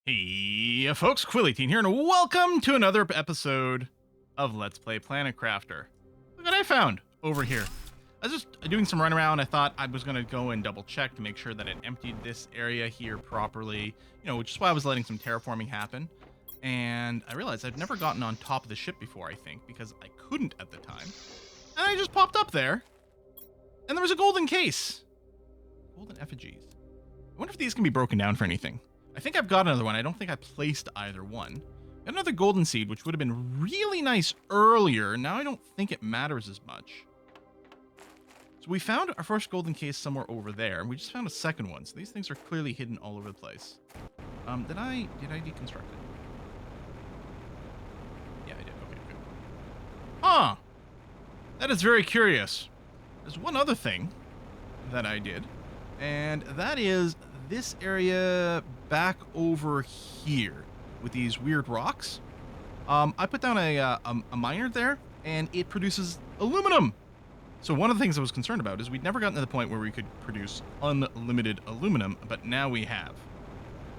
Hey, folks, Quilly18 here, and welcome to another episode of Let's Play Planet Crafter. Look what I found over here. I was just doing some run around. I thought I was going to go and double check to make sure that it emptied this area here properly, which is why I was letting some terraforming happen. And I realized I'd never gotten on top of the ship before, I think, because I couldn't at the time. And I just popped up there, and there was a golden case. Golden effigies. I wonder if these can be broken down for anything. I think I've got another one. I don't think I placed either one. Got another golden seed, which would have been really nice earlier. Now I don't think it matters as much. So we found our first golden case somewhere over there, and we just found a second one. So these things are clearly hidden all over the place. Did I deconstruct it? Yeah, I did. Okay, good. Huh. That is very curious. There's one other thing that I did, and that is this area back over here with these weird rocks. I put down a miner there, and it produces aluminum. So one of the things I was concerned about is we'd never gotten to the point where we could produce unlimited aluminum, but now we have.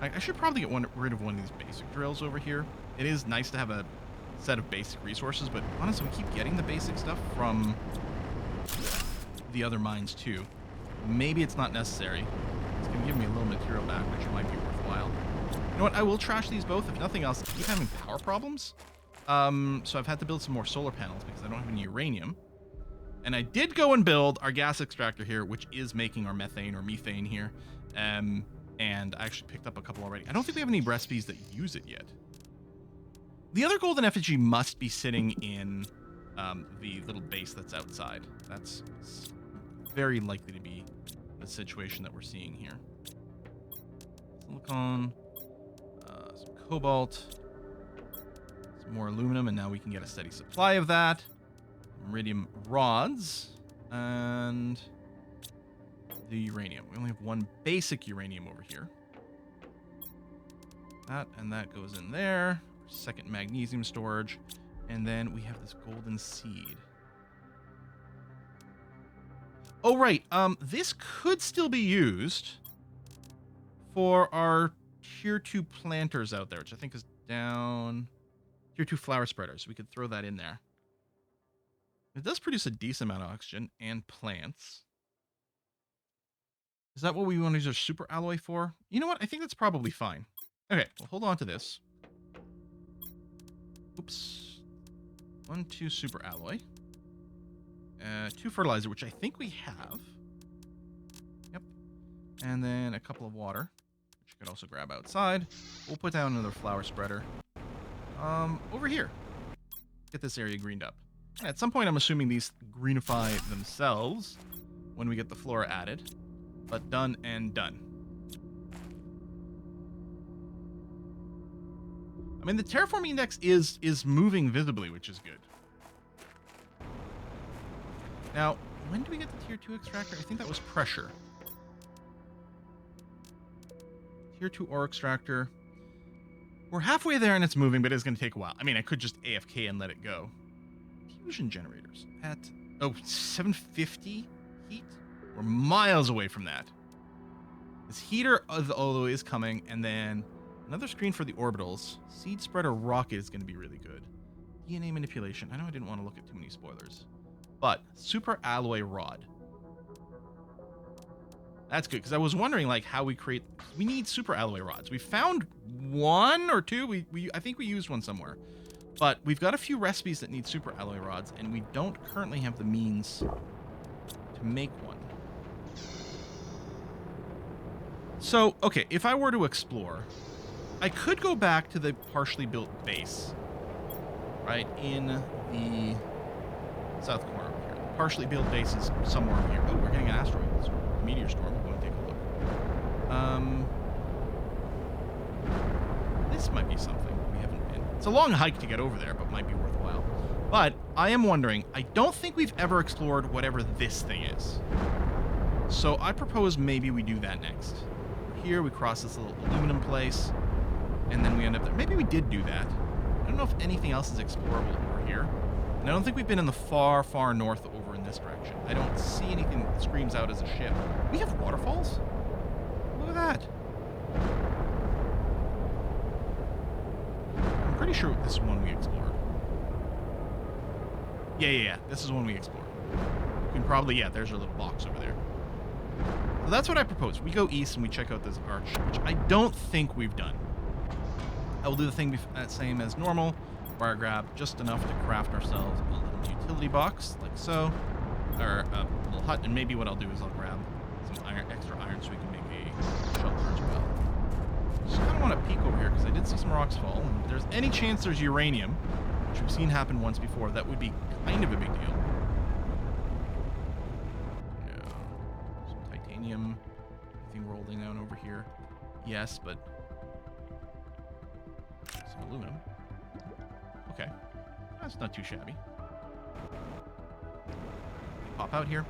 I should probably get rid of one of these basic drills over here. It is nice to have a set of basic resources, but honestly, we keep getting the basic stuff from the other mines too. Maybe it's not necessary. It's going to give me a little material back, which might be worthwhile. You know what? I will trash these both. If nothing else, I keep having power problems. So I've had to build some more solar panels because I don't have any uranium. And I did go and build our gas extractor here, which is making our methane or methane here. And I actually picked up a couple already. I don't think we have any recipes that use it yet. The other golden effigy must be sitting in the little base that's outside. That's very likely to be the situation that we're seeing here. Silicon, some cobalt, some more aluminum, and now we can get a steady supply of that. Iridium rods, and the uranium. We only have one basic uranium over here. That and that goes in there. Second magnesium storage, and then we have this golden seed. Oh, right. This could still be used for our tier 2 planters out there, which I think is down. Tier 2 flower spreaders. We could throw that in there. It does produce a decent amount of oxygen and plants. Is that what we want to use our super alloy for? You know what? I think that's probably fine. Okay, well, hold on to this. Oops. 1, 2 super alloy. 2 fertilizer, which I think we have. Yep. And then a couple of water, which you could also grab outside. We'll put down another flower spreader. Over here. Get this area greened up. At some point, I'm assuming these greenify themselves when we get the flora added. But done and done. I mean, the terraforming index is moving visibly, which is good. Now, when do we get the tier 2 extractor? I think that was pressure. Tier 2 ore extractor. We're halfway there and it's moving, but it's going to take a while. I mean, I could just AFK and let it go. Fusion generators at, 750 heat? We're miles away from that. This heater, although, is coming, and then another screen for the orbitals. Seed spreader rocket is going to be really good. DNA manipulation. I know I didn't want to look at too many spoilers. But super alloy rod. That's good, because I was wondering like how we create. We need super alloy rods. We found one or two. I think we used one somewhere. But we've got a few recipes that need super alloy rods, and we don't currently have the means to make one. So, okay, if I were to explore, I could go back to the partially built base, right, in the south corner over here. The partially built base is somewhere over here. Oh, we're getting an asteroid storm, a meteor storm. We're going to take a look. This might be something we haven't been. It's a long hike to get over there, but might be worthwhile. But I am wondering, I don't think we've ever explored whatever this thing is. So I propose maybe we do that next. Here we cross this little aluminum place, and then we end up there. Maybe we did do that. I don't know if anything else is explorable over here. And I don't think we've been in the far, far north over in this direction. I don't see anything that screams out as a ship. We have waterfalls? Look at that. pretty sure this is one we explored. Yeah. This is one we explored. We can probably, yeah, there's our little box over there. So that's what I propose. We go east and we check out this arch, which I don't think we've done. I will do the thing same as normal, where I grab just enough to craft ourselves a little utility box, like so, or a little hut, and maybe what I'll do is I'll grab some extra iron so we can make a shelter as well. Just kind of want to peek over here because I did see some rocks fall, and if there's any chance there's uranium, which we've seen happen once before, that would be kind of a big deal. Yeah. Some titanium. Anything rolling down over here? Yes, but some aluminum. Okay. That's not too shabby. Pop out here.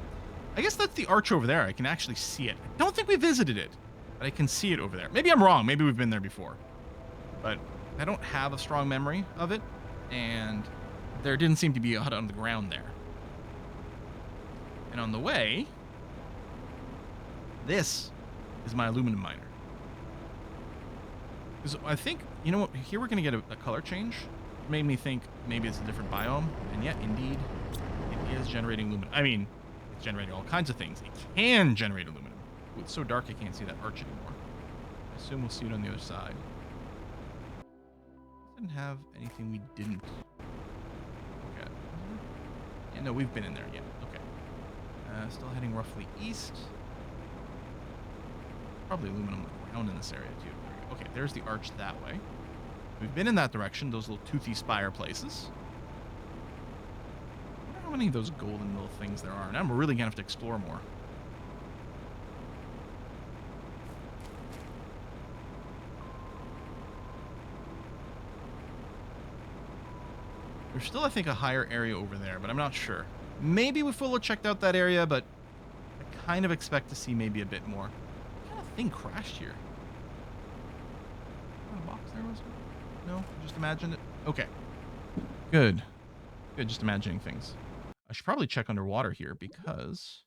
I guess that's the arch over there. I can actually see it. I don't think we visited it, but I can see it over there. Maybe I'm wrong. Maybe we've been there before. But I don't have a strong memory of it, and there didn't seem to be a hut on the ground there. And on the way, this is my aluminum miner. Because I think, you know what, here we're going to get a color change. It made me think maybe it's a different biome, and yet, indeed, it is generating aluminum. I mean, it's generating all kinds of things. It can generate aluminum. Ooh, it's so dark I can't see that arch anymore. I assume we'll see it on the other side. Didn't have anything we didn't look at. Yeah, no, we've been in there yet. Okay. Still heading roughly east. Probably aluminum around in this area too. There we go. Okay, there's the arch that way. We've been in that direction, those little toothy spire places. I wonder how many of those golden little things there are, and I'm really gonna have to explore more. There's still, I think, a higher area over there, but I'm not sure. Maybe we fully checked out that area, but I kind of expect to see maybe a bit more. What kind of thing crashed here? What kind of box there was? No, just imagined it. Okay. Good. Good, just imagining things. I should probably check underwater here because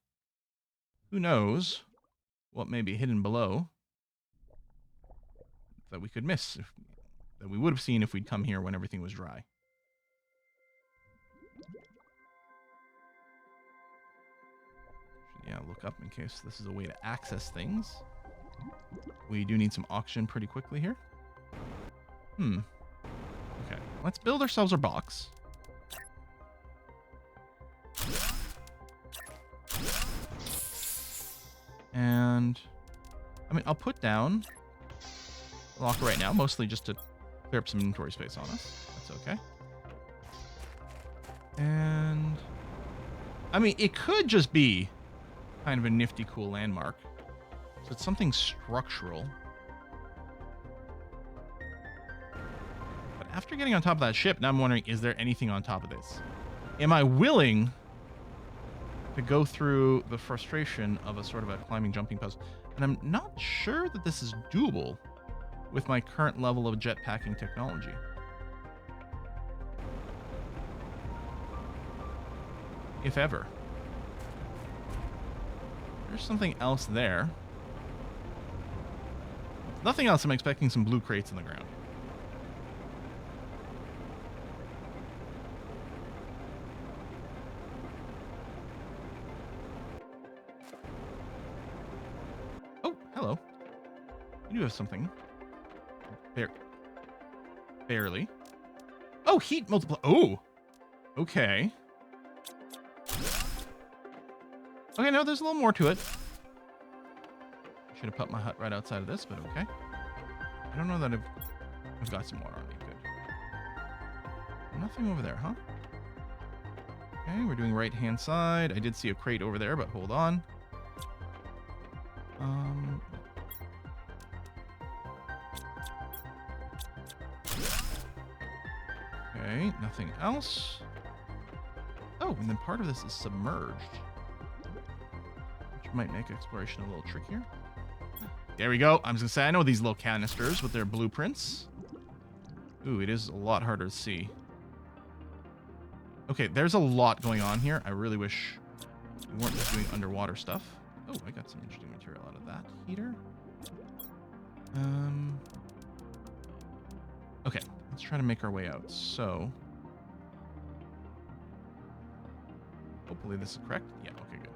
who knows what may be hidden below that we could miss, that we would have seen if we'd come here when everything was dry. Yeah, look up in case this is a way to access things. We do need some oxygen pretty quickly here. Okay, let's build ourselves our box. And, I mean, I'll put down a locker right now, mostly just to clear up some inventory space on us. That's okay. And, I mean, it could just be kind of a nifty, cool landmark. So it's something structural. But after getting on top of that ship, now I'm wondering, is there anything on top of this? Am I willing to go through the frustration of a sort of a climbing, jumping puzzle? And I'm not sure that this is doable with my current level of jetpacking technology. If ever. There's something else there. If nothing else, I'm expecting some blue crates in the ground. Oh, hello. You do have something. Barely. Oh, heat multiply. Oh, okay. Okay, no, there's a little more to it. Should have put my hut right outside of this, but okay. I don't know that I've got some water on me. Good. Nothing over there, huh? Okay, we're doing right-hand side. I did see a crate over there, but hold on. Okay, nothing else. Oh, and then part of this is submerged, which might make exploration a little trickier. There we go. I'm just gonna say, I know these little canisters with their blueprints. Ooh, it is a lot harder to see. Okay, there's a lot going on here. I really wish we weren't just doing underwater stuff. Oh, I got some interesting material out of that heater. Okay, let's try to make our way out. So, hopefully this is correct. Yeah, okay, good.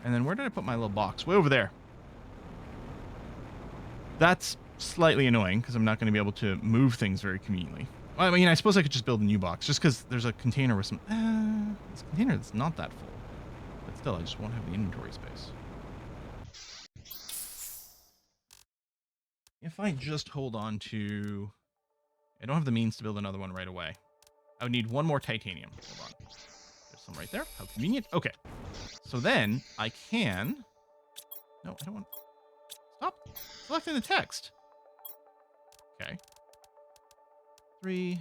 And then where did I put my little box? Way over there. That's slightly annoying because I'm not going to be able to move things very conveniently. I mean, I suppose I could just build a new box just because there's a container with some... this container that's not that full. But still, I just won't have the inventory space. If I just hold on to... I don't have the means to build another one right away. I would need one more titanium. Hold on. There's some right there. How convenient. Okay. So then I can... No, I don't want... Stop selecting the text. Okay. 3,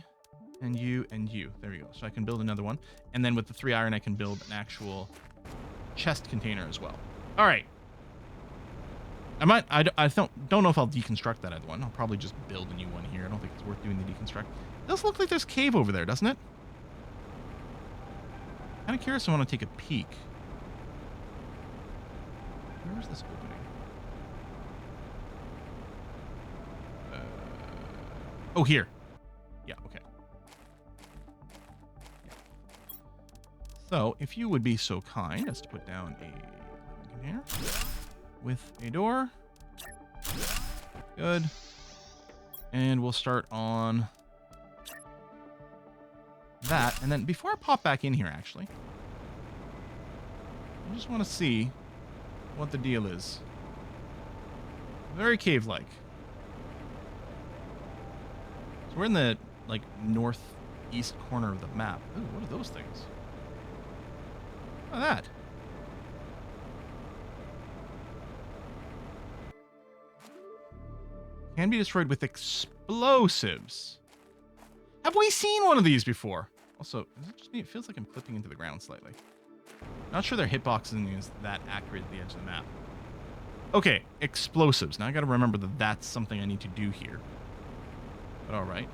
and you, and you. There we go. So I can build another one. And then with the 3 iron, I can build an actual chest container as well. All right. I don't know if I'll deconstruct that other one. I'll probably just build a new one here. I don't think it's worth doing the deconstruct. It does look like there's cave over there, doesn't it? Kind of curious. I want to take a peek. Where is this opening? Oh, here. Yeah, okay. Yeah. So, if you would be so kind as to put down a container with a door. Good. And we'll start on that. And then before I pop back in here, actually, I just want to see what the deal is. Very cave-like. So we're in the, like, northeast corner of the map. Ooh, what are those things? Look at that. Can be destroyed with explosives. Have we seen one of these before? Also, is it just me? It feels like I'm clipping into the ground slightly. Not sure their hitboxing is that accurate at the edge of the map. Okay, explosives. Now I gotta remember that that's something I need to do here. But all right.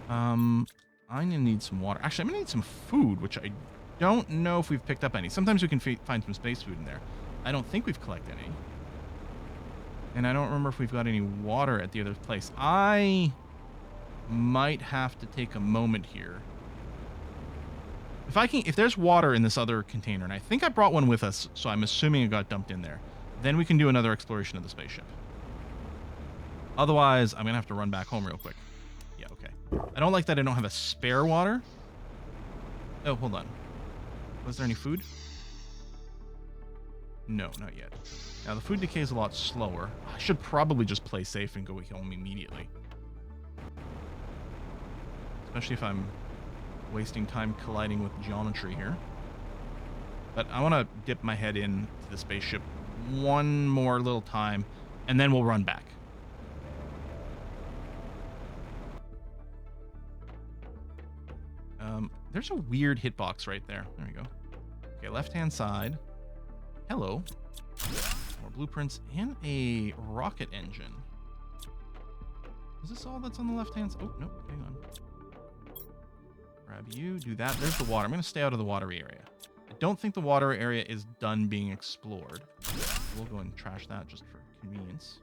I'm gonna need some water. Actually, I'm gonna need some food, which I don't know if we've picked up any. Sometimes we can find some space food in there. I don't think we've collected any. And I don't remember if we've got any water at the other place. I might have to take a moment here. If there's water in this other container, and I think I brought one with us, so I'm assuming it got dumped in there, then we can do another exploration of the spaceship. Otherwise, I'm going to have to run back home real quick. Yeah, okay. I don't like that I don't have a spare water. Oh, hold on. Was there any food? No, not yet. Now, the food decay is a lot slower. I should probably just play safe and go home immediately. Especially if I'm wasting time colliding with geometry here. But I want to dip my head into the spaceship one more little time, and then we'll run back. There's a weird hitbox right there. There we go. Okay, left-hand side. Hello. More blueprints and a rocket engine. Is this all that's on the left-hand side? Oh, no, hang on. Grab you, do that. There's the water. I'm going to stay out of the water area. I don't think the water area is done being explored. We'll go and trash that just for convenience.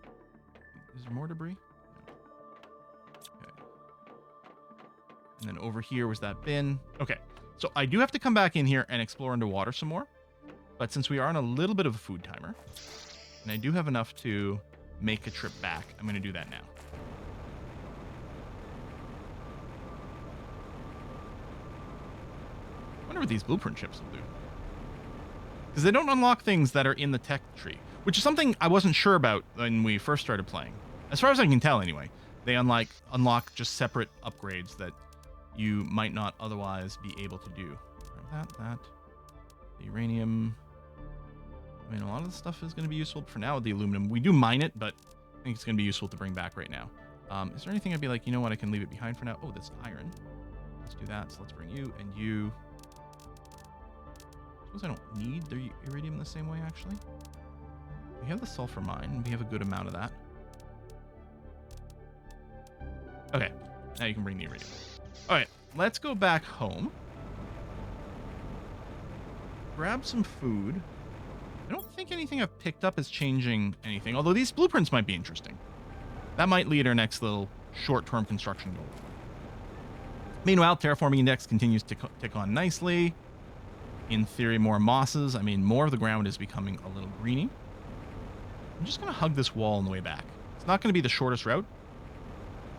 Is there more debris? No. Okay. And then over here was that bin. Okay, so I do have to come back in here and explore underwater some more. But since we are on a little bit of a food timer, and I do have enough to make a trip back, I'm going to do that now. I wonder what these blueprint chips will do. Because they don't unlock things that are in the tech tree, which is something I wasn't sure about when we first started playing. As far as I can tell, anyway. They unlock just separate upgrades that you might not otherwise be able to do. That. The uranium. I mean, a lot of the stuff is going to be useful for now with the aluminum. We do mine it, but I think it's going to be useful to bring back right now. Is there anything I'd be like, you know what, I can leave it behind for now? Oh, that's iron. Let's do that. So let's bring you and you. I suppose I don't need the iridium the same way, actually. We have the sulfur mine, and we have a good amount of that. Okay, now you can bring the iridium. All right, let's go back home. Grab some food. I don't think anything I've picked up is changing anything, although these blueprints might be interesting. That might lead our next little short-term construction goal. Meanwhile, terraforming index continues to tick on nicely. In theory, more mosses. I mean, more of the ground is becoming a little greeny. I'm just going to hug this wall on the way back. It's not going to be the shortest route,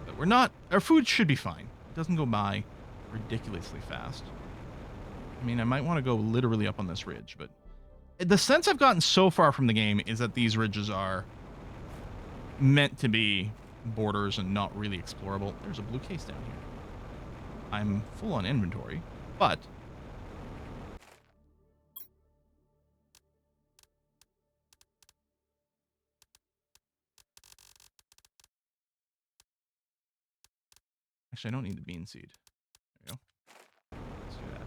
but we're not... Our food should be fine. It doesn't go by ridiculously fast. I mean, I might want to go literally up on this ridge, but the sense I've gotten so far from the game is that these ridges are meant to be borders and not really explorable. There's a blue case down here. I'm full on inventory, but... Actually, I don't need the bean seed. There we go. Let's do that.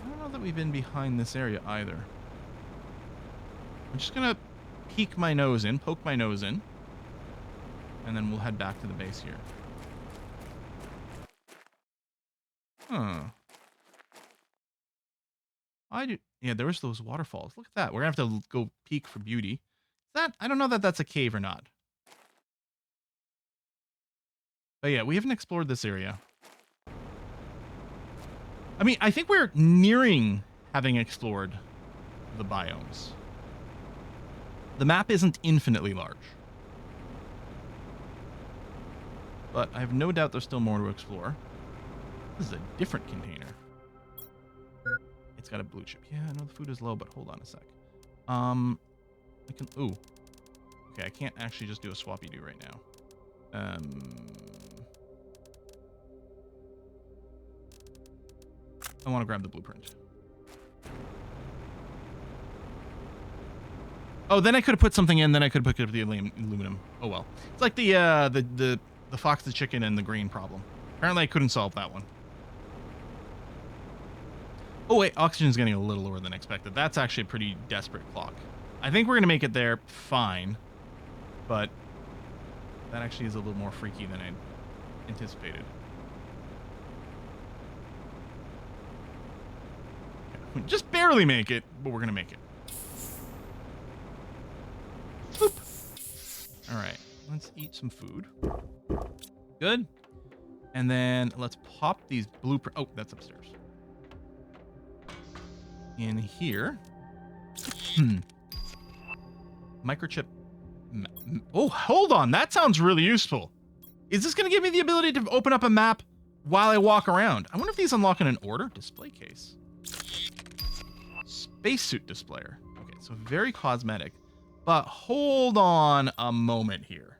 I don't know that we've been behind this area either. I'm just going to poke my nose in, and then we'll head back to the base here. Huh. Yeah, there was those waterfalls. Look at that. We're going to have to go peek for beauty. I don't know that that's a cave or not. But yeah, we haven't explored this area. I mean, I think we're nearing having explored the biomes. The map isn't infinitely large. But I have no doubt there's still more to explore. This is a different container. It's got a blue chip. Yeah, I know the food is low, but hold on a sec. I can... Ooh. Okay, I can't actually just do a swappy-do right now. I want to grab the blueprint. Oh, then I could have put something in, then I could have put the aluminum. Oh well. It's like the fox, the chicken, and the green problem. Apparently I couldn't solve that one. Oh wait, oxygen's getting a little lower than expected. That's actually a pretty desperate clock. I think we're going to make it there fine, but that actually is a little more freaky than I anticipated. We just barely make it, but we're going to make it. Boop. All right, let's eat some food. Good. And then let's pop these blueprints. Oh, that's upstairs. In here. Microchip. Oh, hold on. That sounds really useful. Is this going to give me the ability to open up a map while I walk around? I wonder if these unlock in an order. Display case. Spacesuit displayer. Okay, so very cosmetic. But hold on a moment here.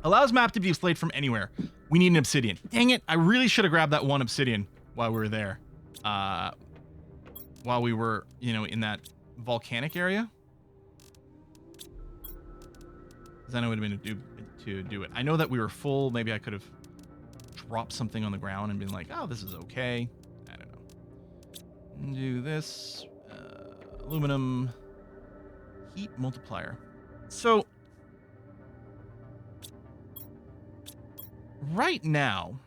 Allows map to be displayed from anywhere. We need an obsidian. Dang it. I really should have grabbed that one obsidian while we were there. While we were, you know, in that volcanic area. Then I would have been to do it. I know that we were full. Maybe I could have dropped something on the ground and been like, oh, this is okay. I don't know. Do this. Aluminum. Heat multiplier. So, right now,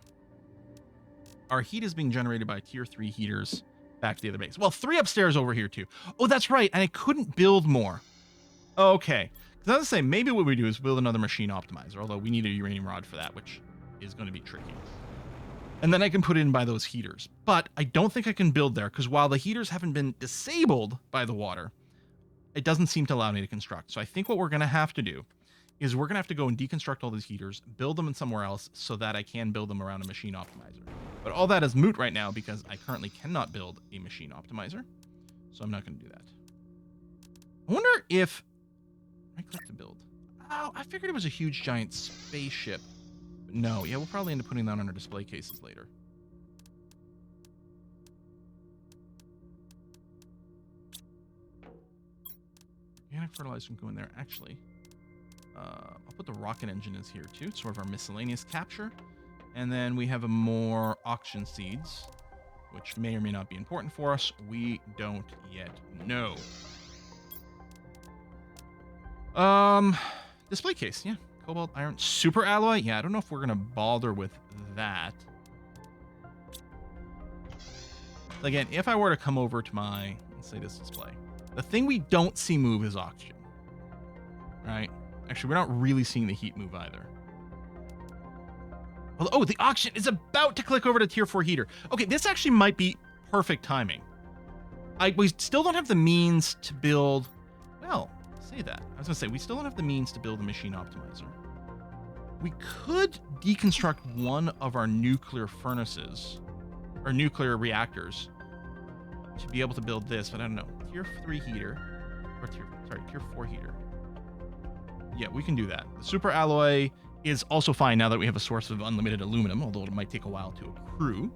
our heat is being generated by tier 3 heaters back to the other base. Well, 3 upstairs over here too. Oh, that's right. And I couldn't build more. Okay. Because I was saying, maybe what we do is build another machine optimizer, although we need a uranium rod for that, which is going to be tricky. And then I can put it in by those heaters. But I don't think I can build there, because while the heaters haven't been disabled by the water, it doesn't seem to allow me to construct. So I think what we're going to have to do is we're going to have to go and deconstruct all these heaters, build them in somewhere else so that I can build them around a machine optimizer. But all that is moot right now because I currently cannot build a machine optimizer. So I'm not going to do that. I wonder if... I click to build. Oh, I figured it was a huge giant spaceship. But no, yeah, we'll probably end up putting that on our display cases later. Organic fertilizer can go in there. Actually, I'll put the rocket engine is here too. It's sort of our miscellaneous capture. And then we have a more auction seeds, which may or may not be important for us. We don't yet know. Display case, yeah. Cobalt, iron, super alloy. Yeah, I don't know if we're gonna bother with that. Again, if I were to come over to my, let's say this display, The thing we don't see move is oxygen. Right? Actually, we're not really seeing the heat move either. Oh, the oxygen is about to click over to tier 4 heater. Okay, this actually might be perfect timing. We still don't have the means to build... Well, say that. I was going to say, we still don't have the means to build a machine optimizer. We could deconstruct one of our nuclear furnaces, or nuclear reactors, to be able to build this, but I don't know. Tier 3 heater, or tier 4 heater. Yeah, we can do that. The super alloy is also fine now that we have a source of unlimited aluminum, although it might take a while to accrue.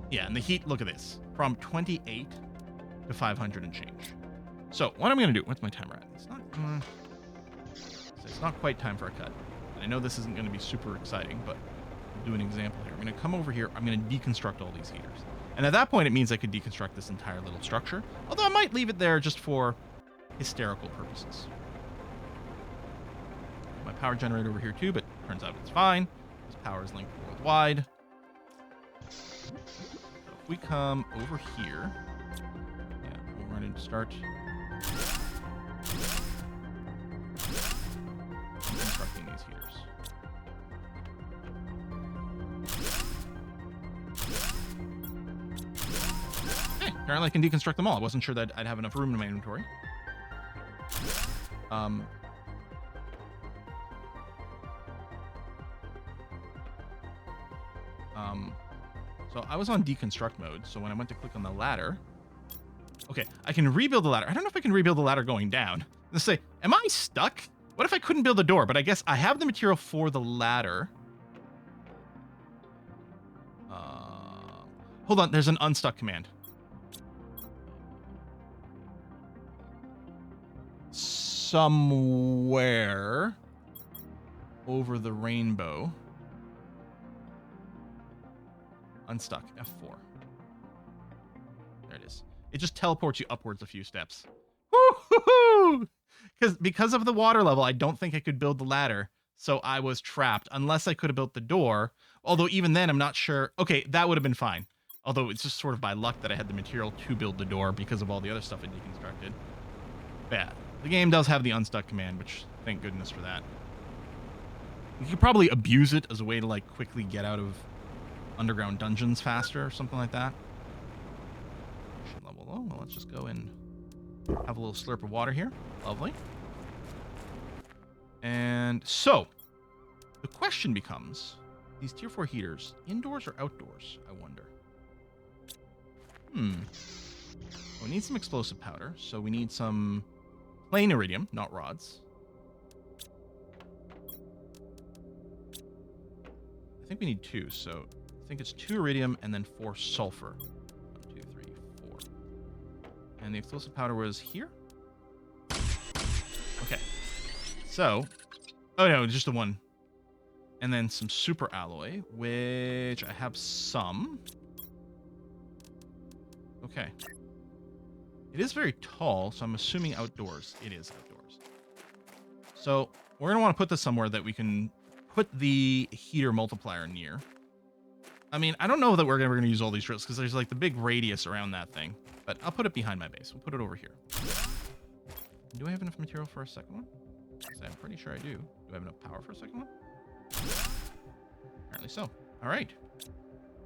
Yeah, and the heat, look at this. From 28 to 500 and change. So, what I'm going to do... What's my timer at? It's not quite time for a cut. I know this isn't going to be super exciting, but I'll do an example here. I'm going to come over here. I'm going to deconstruct all these heaters. And at that point, it means I could deconstruct this entire little structure. Although I might leave it there just for hysterical purposes. My power generator over here too, but turns out it's fine. This power is linked worldwide. So if we come over here, yeah, we'll run into start constructing these heaters. Okay, apparently I can deconstruct them all. I wasn't sure that I'd have enough room in my inventory. So I was on deconstruct mode, so when I went to click on the ladder... Okay, I can rebuild the ladder. I don't know if I can rebuild the ladder going down. Let's say, am I stuck? What if I couldn't build a door? But I guess I have the material for the ladder. Hold on, there's an unstuck command. Somewhere over the rainbow. Unstuck, F4. There it is. It just teleports you upwards a few steps. Woo-hoo-hoo! Because of the water level, I don't think I could build the ladder, so I was trapped, unless I could have built the door. Although even then, I'm not sure. Okay, that would have been fine. Although it's just sort of by luck that I had the material to build the door because of all the other stuff I deconstructed. Bad. The game does have the unstuck command, which thank goodness for that. You could probably abuse it as a way to like quickly get out of underground dungeons faster or something like that. Level low. Well, let's just go and have a little slurp of water here. Lovely. And so, the question becomes, these tier 4 heaters, indoors or outdoors, I wonder? Well, we need some explosive powder, so we need some plain iridium, not rods. I think we need 2, so I think it's 2 iridium and then 4 sulfur. 1, 2, 3, 4. And the explosive powder was here? Okay. So, oh no, just the 1. And then some super alloy, which I have some. Okay. It is very tall, so I'm assuming outdoors. It is outdoors. So, we're going to want to put this somewhere that we can put the heater multiplier near. I mean, I don't know that we're ever going to use all these drills because there's like the big radius around that thing. But I'll put it behind my base. We'll put it over here. Do I have enough material for a second one? I'm pretty sure I do. Do I have enough power for a second one? Apparently so. All right.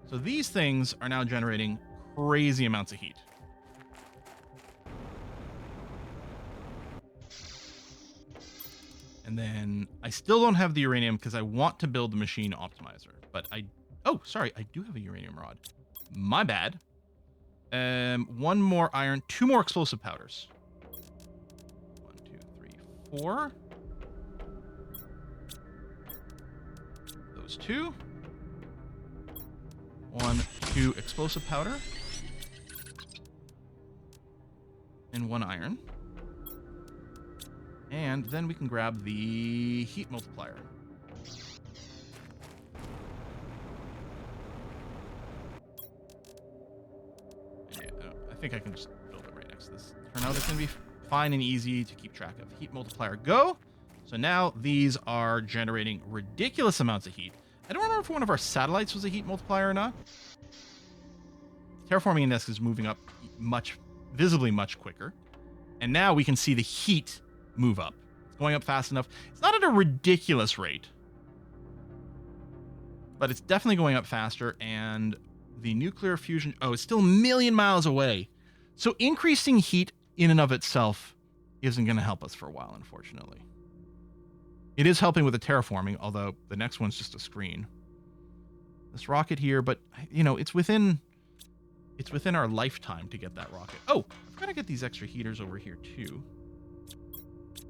So these things are now generating crazy amounts of heat. And then I still don't have the uranium because I want to build the machine optimizer. But oh, sorry, I do have a uranium rod. My bad. 1 more iron, 2 more explosive powders. 1, 2, 3, 4. Those 2. 1, 2 explosive powder. And 1 iron. And then we can grab the heat multiplier. Yeah, I think I can just build it right next to this. Turn out it's going to be fine and easy to keep track of. Heat multiplier, go. So now these are generating ridiculous amounts of heat. I don't remember if one of our satellites was a heat multiplier or not. Terraforming index is moving up much visibly much quicker. And now we can see the heat move up. It's going up fast enough. It's not at a ridiculous rate, but it's definitely going up faster. And the nuclear fusion, oh, it's still a million miles away. So increasing heat in and of itself isn't going to help us for a while, unfortunately. It is helping with the terraforming, although the next one's just a screen. This rocket here, but, you know, it's within our lifetime to get that rocket. Oh, I've got to get these extra heaters over here, too.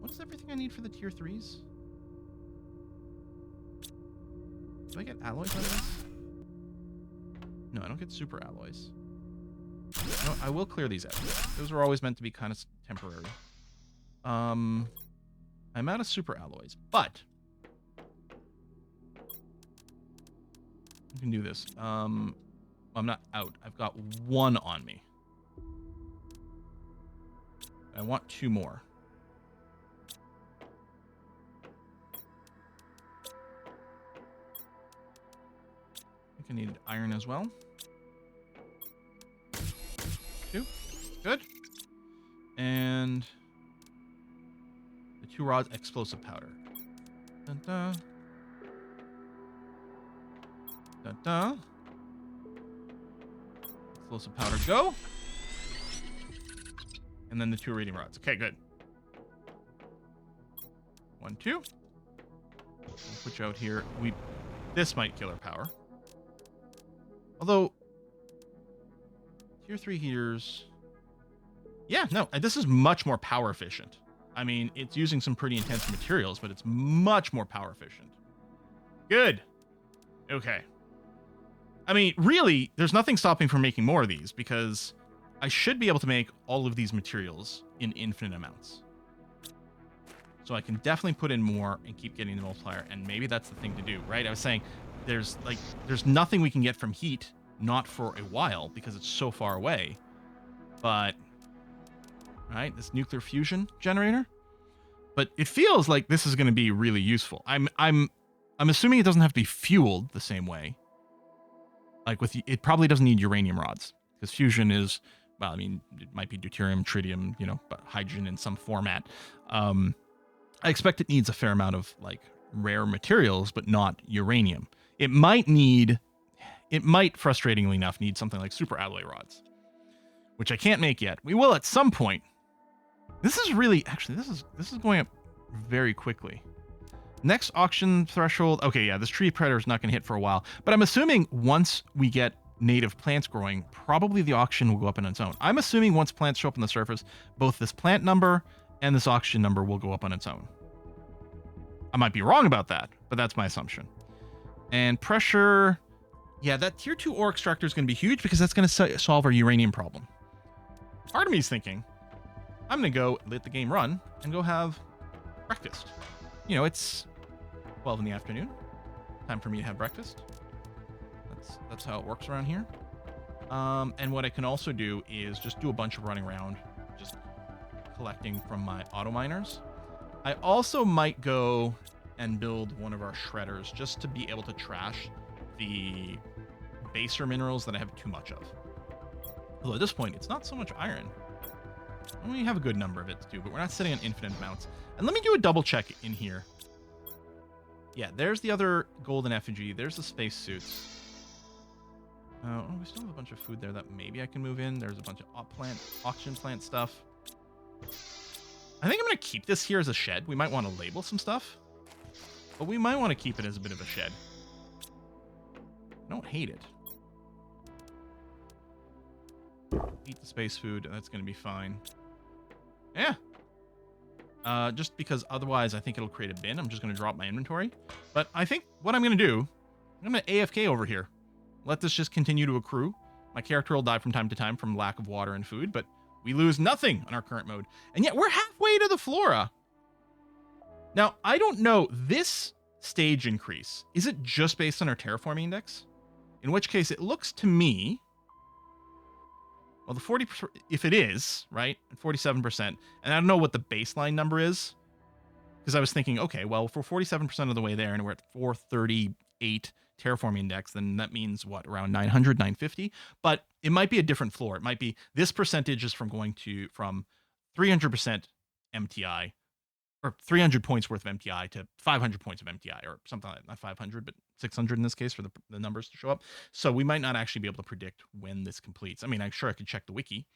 What's everything I need for the tier 3s? Do I get alloys out of this? No, I don't get super alloys. No, I will clear these out. Those were always meant to be kind of temporary. I'm out of super alloys, but I can do this. I'm not out. I've got 1 on me. I want 2 more. I think I need iron as well. 2. Good. And the 2 rods, explosive powder. Dun dun. Dun dun. Explosive powder, go. And then the 2 reading rods. Okay, good. 1, 2. We'll put you out here. This might kill our power. Although, tier 3 heaters. Yeah, no, this is much more power efficient. I mean, it's using some pretty intense materials, but it's much more power efficient. Good. Okay. I mean, really, there's nothing stopping from making more of these, because I should be able to make all of these materials in infinite amounts. So I can definitely put in more and keep getting the multiplier, and maybe that's the thing to do, right? I was saying there's nothing we can get from heat, not for a while, because it's so far away. But, right, this nuclear fusion generator. But it feels like this is going to be really useful. I'm assuming it doesn't have to be fueled the same way. Like it probably doesn't need uranium rods, because fusion is, well, I mean, it might be deuterium, tritium, you know, but hydrogen in some format. I expect it needs a fair amount of like rare materials, but not uranium. It might, frustratingly enough, need something like super alloy rods, which I can't make yet. We will at some point. This is really, actually, this is going up very quickly. Next auction threshold. Okay, yeah, this tree predator is not going to hit for a while, but I'm assuming once we get native plants growing, probably the auction will go up on its own. I'm assuming once plants show up on the surface, both this plant number and this auction number will go up on its own. I might be wrong about that, but that's my assumption. And pressure, yeah, that tier 2 ore extractor is going to be huge, because that's going to solve our uranium problem. Part of me is thinking, I'm going to go let the game run and go have breakfast. You know, it's 12 in the afternoon. Time for me to have breakfast. That's how it works around here. And what I can also do is just do a bunch of running around, just collecting from my auto miners. I also might go and build one of our shredders just to be able to trash the baser minerals that I have too much of. Although at this point, it's not so much iron. We have a good number of it too, but we're not sitting on infinite amounts. And let me do a double check in here. Yeah, there's the other golden effigy. There's the space suits. Oh, we still have a bunch of food there that maybe I can move in. There's a bunch of auction plant stuff. I think I'm going to keep this here as a shed. We might want to label some stuff, but we might want to keep it as a bit of a shed. I don't hate it. Eat the space food. That's going to be fine. Yeah. Just because otherwise I think it'll create a bin. I'm just going to drop my inventory. But I think what I'm going to do, I'm going to AFK over here. Let this just continue to accrue. My character will die from time to time from lack of water and food, but we lose nothing on our current mode. And yet we're halfway to the flora. Now, I don't know, this stage increase, is it just based on our terraforming index? In which case it looks to me, well, the 40%, if it is, right, 47%, and I don't know what the baseline number is, because I was thinking, okay, well, if we're 47% of the way there and we're at 438 terraforming index, then that means what, around 900, 950? But it might be a different floor. It might be this percentage is from 300% MTI, or 300 points worth of MTI to 500 points of MTI, or something like that. Not 500, but 600 in this case for the numbers to show up. So we might not actually be able to predict when this completes. I mean, I'm sure I could check the wiki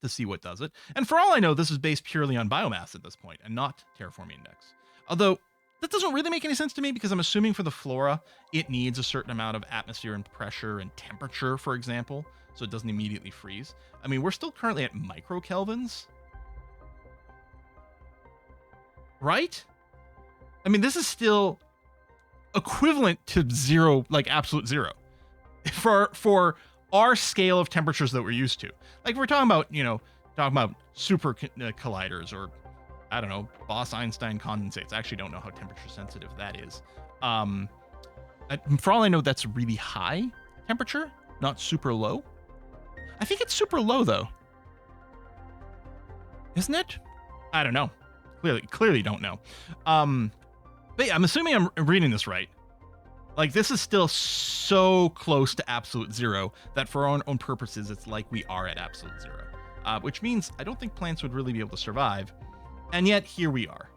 to see what does it. And for all I know, this is based purely on biomass at this point and not terraforming index. Although that doesn't really make any sense to me, because I'm assuming for the flora, it needs a certain amount of atmosphere and pressure and temperature, for example, so it doesn't immediately freeze. I mean, we're still currently at microkelvins, right? I mean, this is still equivalent to zero, like absolute zero, for our scale of temperatures that we're used to. Like, we're talking about super colliders, or I don't know, Bose-Einstein condensates. I actually don't know how temperature sensitive that is. For all I know, that's really high temperature, not super low. I think it's super low though, isn't it? I don't know. Clearly don't know. But yeah, I'm assuming I'm reading this right. Like, this is still so close to absolute zero that for our own purposes, it's like we are at absolute zero, which means I don't think plants would really be able to survive. And yet here we are.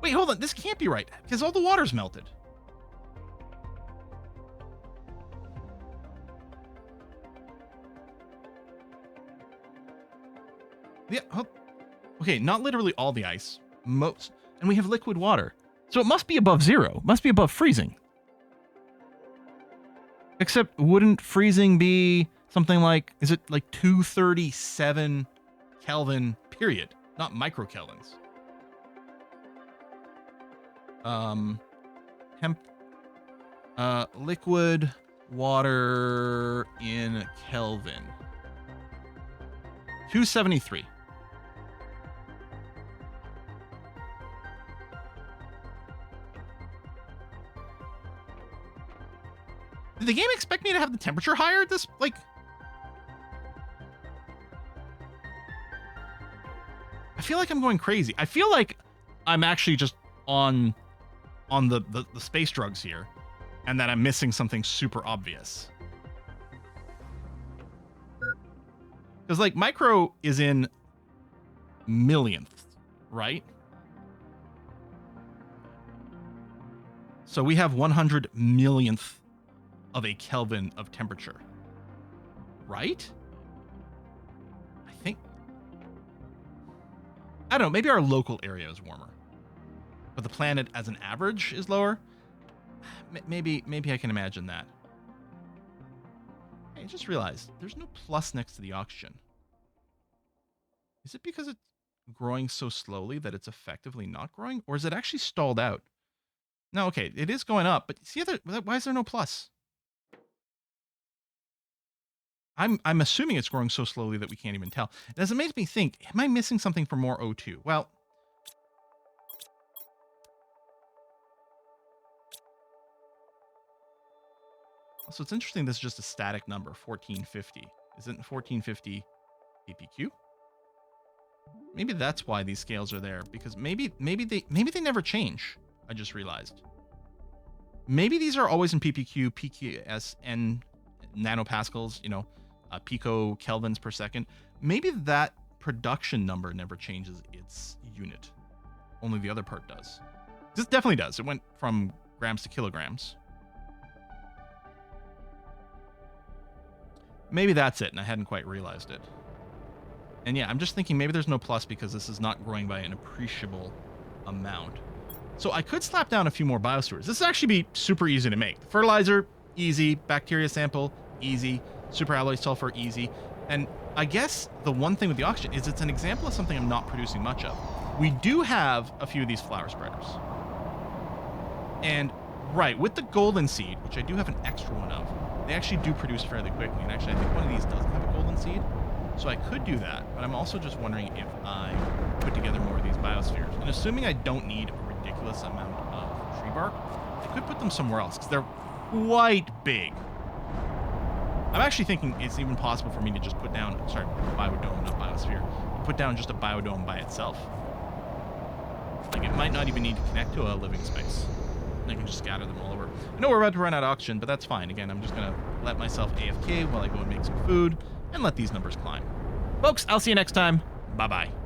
Wait, hold on. This can't be right, because all the water's melted. Yeah. Okay, not literally all the ice. Most. And we have liquid water. So it must be above zero. It must be above freezing. Except, wouldn't freezing be something like, is it like 237 Kelvin period, not microkelvins? Liquid water in Kelvin. 273. Did the game expect me to have the temperature higher at this, like... I feel like I'm going crazy. I feel like I'm actually just on the space drugs here, and that I'm missing something super obvious. Because, like, micro is in millionths, right? So we have 100 millionth of a Kelvin of temperature, right? I think. I don't know, maybe our local area is warmer, but the planet as an average is lower. Maybe I can imagine that. Hey, I just realized there's no plus next to the oxygen. Is it because it's growing so slowly that it's effectively not growing, or is it actually stalled out? No, okay, it is going up, but see, why is there no plus? I'm assuming it's growing so slowly that we can't even tell. And as it makes me think, am I missing something for more O2? Well, so it's interesting. This is just a static number, 1450. Isn't 1450 ppq? Maybe that's why these scales are there, because maybe they never change. I just realized. Maybe these are always in ppq, pks, and nanopascals, pico kelvins per second. Maybe that production number never changes its unit. Only the other part does. This definitely does. It went from grams to kilograms. Maybe that's it, and I hadn't quite realized it. And yeah, I'm just thinking maybe there's no plus because this is not growing by an appreciable amount. So I could slap down a few more biospheres. This would actually be super easy to make. Fertilizer, easy. Bacteria sample, easy. Superalloy sulfur, easy. And I guess the one thing with the oxygen is it's an example of something I'm not producing much of. We do have a few of these flower spreaders. And right, with the golden seed, which I do have an extra one of, they actually do produce fairly quickly. And actually, I think one of these doesn't have a golden seed. So I could do that, but I'm also just wondering if I put together more of these biospheres. And assuming I don't need a ridiculous amount of tree bark, I could put them somewhere else because they're quite big. I'm actually thinking it's even possible for me to just put down, biodome, not biosphere, put down just a biodome by itself. Like, it might not even need to connect to a living space. I can just scatter them all over. I know we're about to run out of oxygen, but that's fine. Again, I'm just going to let myself AFK while I go and make some food and let these numbers climb. Folks, I'll see you next time. Bye-bye.